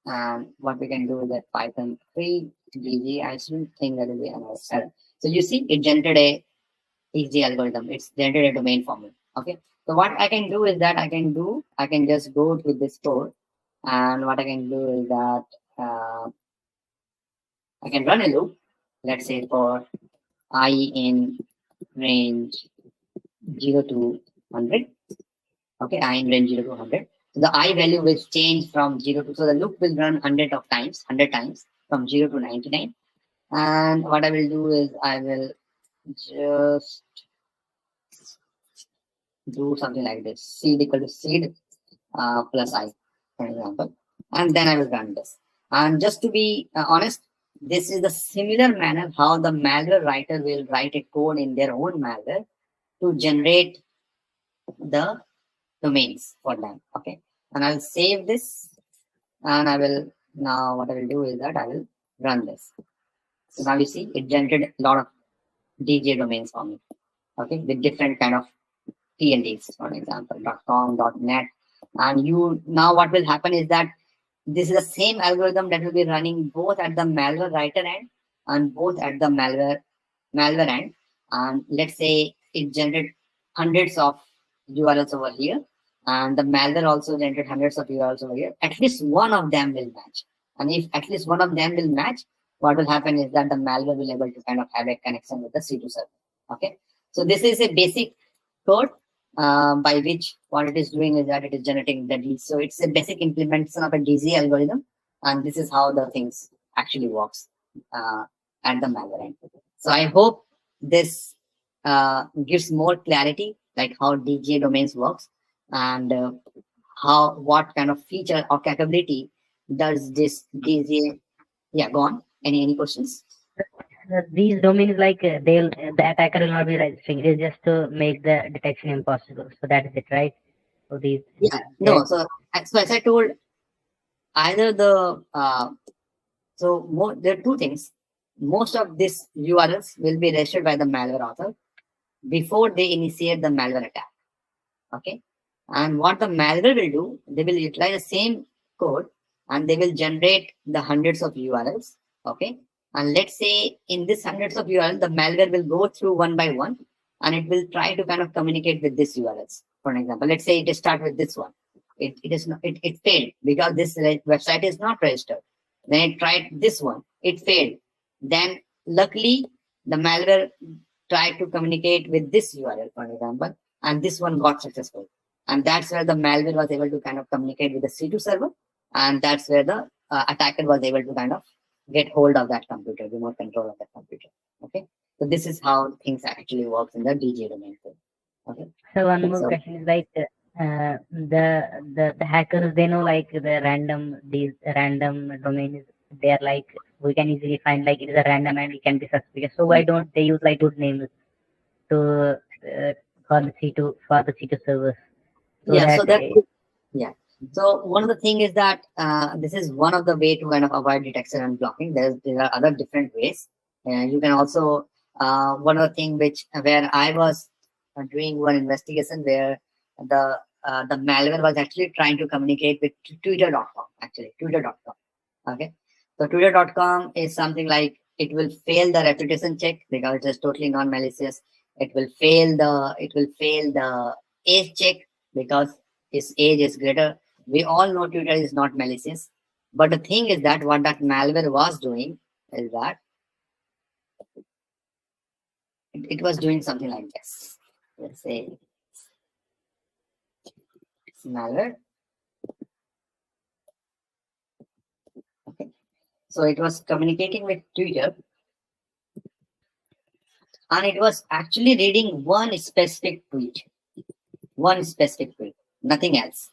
And what we can do is that Python 3 DG, I shouldn't think that will be another error. So you see, it generated a easy algorithm. It's generated a domain for me. Okay. So what I can do is that I can just go to this code, and what I can do is that I can run a loop. Let's say for I in range 0 to 100. Okay, I in range 0 to 100. So the I value will change from 0 to, so the loop will run 100 times from 0 to 99. And what I will do is I will just do something like this: seed equal to seed plus I, for example, and then I will run this. And just to be honest, this is the similar manner how the malware writer will write a code in their own malware to generate the domains for them. Okay, and I'll save this, and I will now what I will do is that I will run this. So now you see it generated a lot of DJ domains for me. Okay, with different kind of TLDs, for example, .com, .net, and you now what will happen is that this is the same algorithm that will be running both at the malware writer end and both at the malware end. And let's say it generated hundreds of URLs over here, and the malware also generated hundreds of URLs over here. At least one of them will match. And if at least one of them will match, what will happen is that the malware will be able to kind of have a connection with the C2 server. Okay. So this is a basic code by which what it is doing is that it is generating the DZ. So it's a basic implementation of a DZ algorithm, and this is how the things actually works at the malware end. So I hope this gives more clarity, like how DJ domains works, and what kind of feature or capability does this DJ? Yeah, go on. Any questions? These domains, like the attacker will not be registering. It's just to make the detection impossible. So that is it, right? So these. Yeah. No. So as I told, either the there are two things. Most of these URLs will be registered by the malware author before they initiate the malware attack. Okay. And what the malware will do, they will utilize the same code and they will generate the hundreds of URLs. Okay. And let's say in this hundreds of URLs, the malware will go through one by one and it will try to kind of communicate with these URLs. For an example, let's say it start with this one. It failed because this website is not registered. Then it tried this one, it failed. Then luckily the malware tried to communicate with this URL, for example, and this one got successful. And that's where the malware was able to kind of communicate with the C2 server. And that's where the attacker was able to kind of get hold of that computer, remote control of that computer. Okay. So this is how things actually works in the DJ domain. Okay. So one more question is like the hackers, they know like the random domain is there, like we can easily find like it is a random and it can be suspicious. So why don't they use like good names to for the C2 servers? So yeah. So one of the thing is that this is one of the way to kind of avoid detection and blocking. There are other different ways. You can also one of the thing where I was doing one investigation where the malware was actually trying to communicate with Twitter.com. Actually, Twitter.com. Okay. So Twitter.com is something like it will fail the reputation check because it is totally non-malicious. It will fail the age check because its age is greater. We all know Twitter is not malicious. But the thing is that what that malware was doing is that it was doing something like this. Let's say it's malware. Okay. So it was communicating with Twitter. And it was actually reading one specific tweet, nothing else.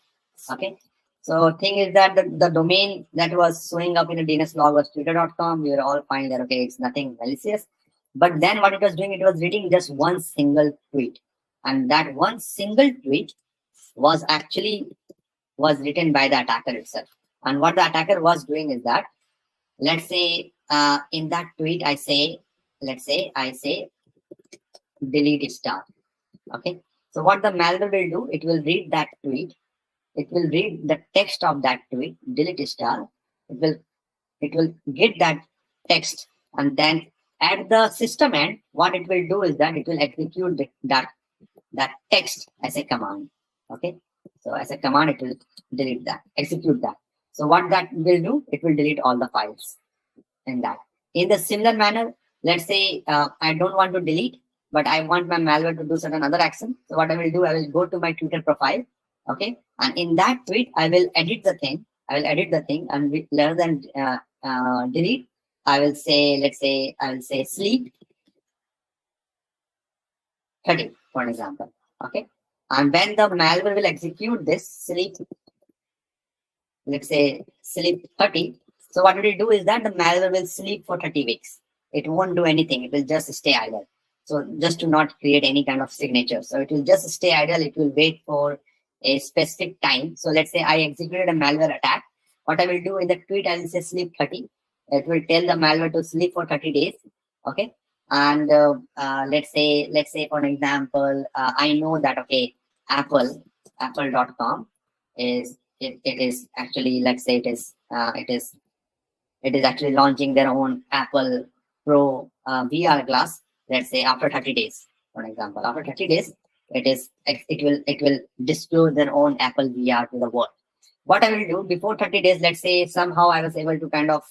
Okay. So thing is that the domain that was showing up in the DNS log was twitter.com. We were all fine that, okay, it's nothing malicious. But then what it was doing, it was reading just one single tweet. And that one single tweet was written by the attacker itself. And what the attacker was doing is that, let's say in that tweet, I say delete star. Okay. So what the malware will do, it will read that tweet. It will read the text of that tweet, delete star. it will get that text, and then at the system end, what it will do is that it will execute that text as a command. Okay, so as a command, it will execute that. So what that will do, it will delete all the files in that. In the similar manner, let's say I don't want to delete, but I want my malware to do certain other action. So what I will do, I will go to my Twitter profile, okay, and in that tweet, I will edit the thing. And rather than delete, I will say, let's say, I will say sleep 30, for an example. Okay, and when the malware will execute this sleep, let's say sleep 30. So what it will do is that the malware will sleep for 30 weeks. It won't do anything. It will just stay idle. So just to not create any kind of signature. So it will just stay idle. It will wait for a specific time. So let's say I executed a malware attack. What I will do in the tweet, I will say sleep 30. It will tell the malware to sleep for 30 days. Okay. And let's say for an example, I know that, okay, apple.com is it is actually, let's say it is actually launching their own Apple Pro VR glass. Let's say after 30 days, for example, after 30 days, it will disclose their own Apple VR to the world. What I will do before 30 days, let's say somehow I was able to kind of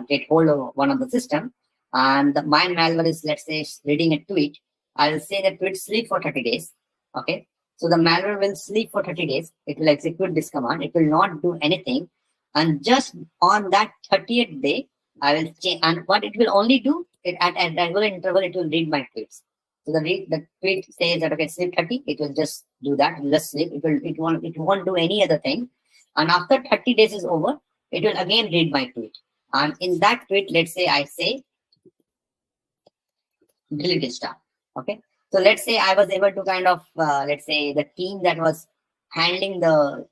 get hold of one of the system, and my malware is, let's say, reading a tweet. I will say that tweet sleep for 30 days. Okay. So the malware will sleep for 30 days. It will execute this command. It will not do anything. And just on that 30th day, I will change. And what it will only do, at regular interval, it will read my tweets. So the tweet says that, okay, sleep 30. It will just do that. It will just sleep. It won't do any other thing. And after 30 days is over, it will again read my tweet. And in that tweet, let's say I say delete star. Okay. So let's say I was able to kind of, let's say the team that was handling the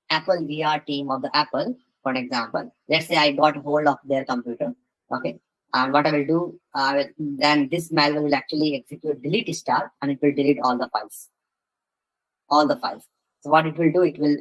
Apple VR team of the Apple, for example, let's say I got hold of their computer. Okay. And what I will do, then this malware will actually execute delete star, and it will delete all the files. So what it will do, it will,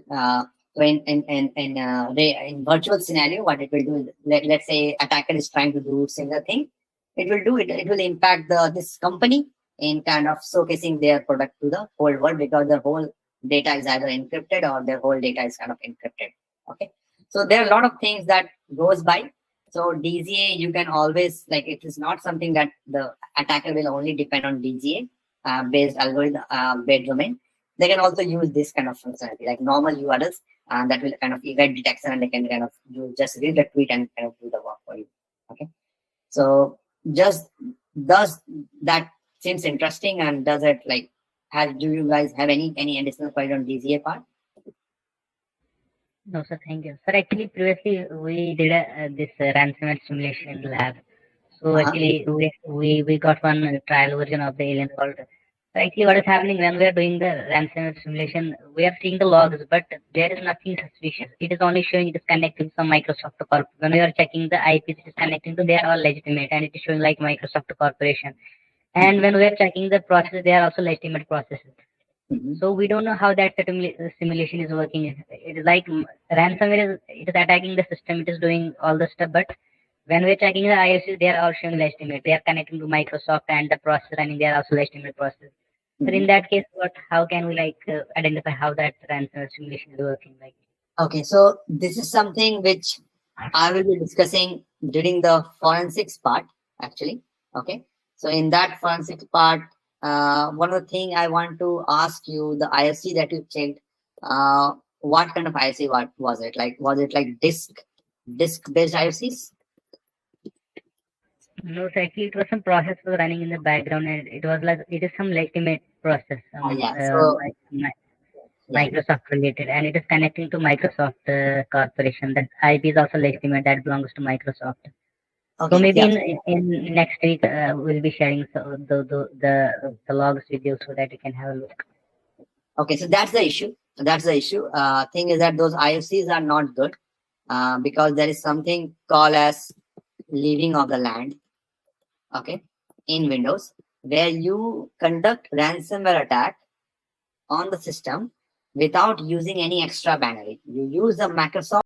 so in virtual scenario, what it will do is, let's say attacker is trying to do similar thing. It will impact this company in kind of showcasing their product to the whole world, because their whole data is either encrypted or their whole data is kind of encrypted. Okay. So there are a lot of things that goes by. So DGA, you can always, like, it is not something that the attacker will only depend on DGA based algorithm, based domain. They can also use this kind of functionality, like normal URLs, and that will kind of event detection, and they can kind of, you just read the tweet and kind of do the work for you. Okay. So just does that seems interesting, and does it, like, do you guys have any additional question on DGA part? No, sir. Thank you, sir. Actually, previously we did this ransomware simulation lab. So actually, we got one trial version of the alien called. So actually, what is happening when we are doing the ransomware simulation? We are seeing the logs, but there is nothing suspicious. It is only showing it is connecting to some Microsoft Corp. When we are checking the IPs, it is connecting to, they are all legitimate, and it is showing like Microsoft Corporation. And when we are checking the process, they are also legitimate processes. So we don't know how that simulation is working. It is like ransomware it is attacking the system. It is doing all the stuff, but when we're checking the IOCs, they are all showing legitimate. They are connecting to Microsoft, and the process running, they are also legitimate process. So in that case, how can we identify how that ransomware simulation is working? Like, okay, so this is something which I will be discussing during the forensics part, actually. Okay, so in that forensics part, one of the thing I want to ask you, the IOC that you checked, what kind of IOC was it? Like, was it like disk-based IOCs? No, so actually it was some process was running in the background, and it was like, it is some legitimate process, Microsoft related, and it is connecting to Microsoft corporation. That IP is also legitimate, that belongs to Microsoft. Okay, so maybe in next week we'll be sharing the logs with you so that you can have a look. Okay, so that's the issue. Thing is that those IOCs are not good because there is something called as leaving of the land. Okay, in Windows, where you conduct ransomware attack on the system without using any extra binary. You use the Microsoft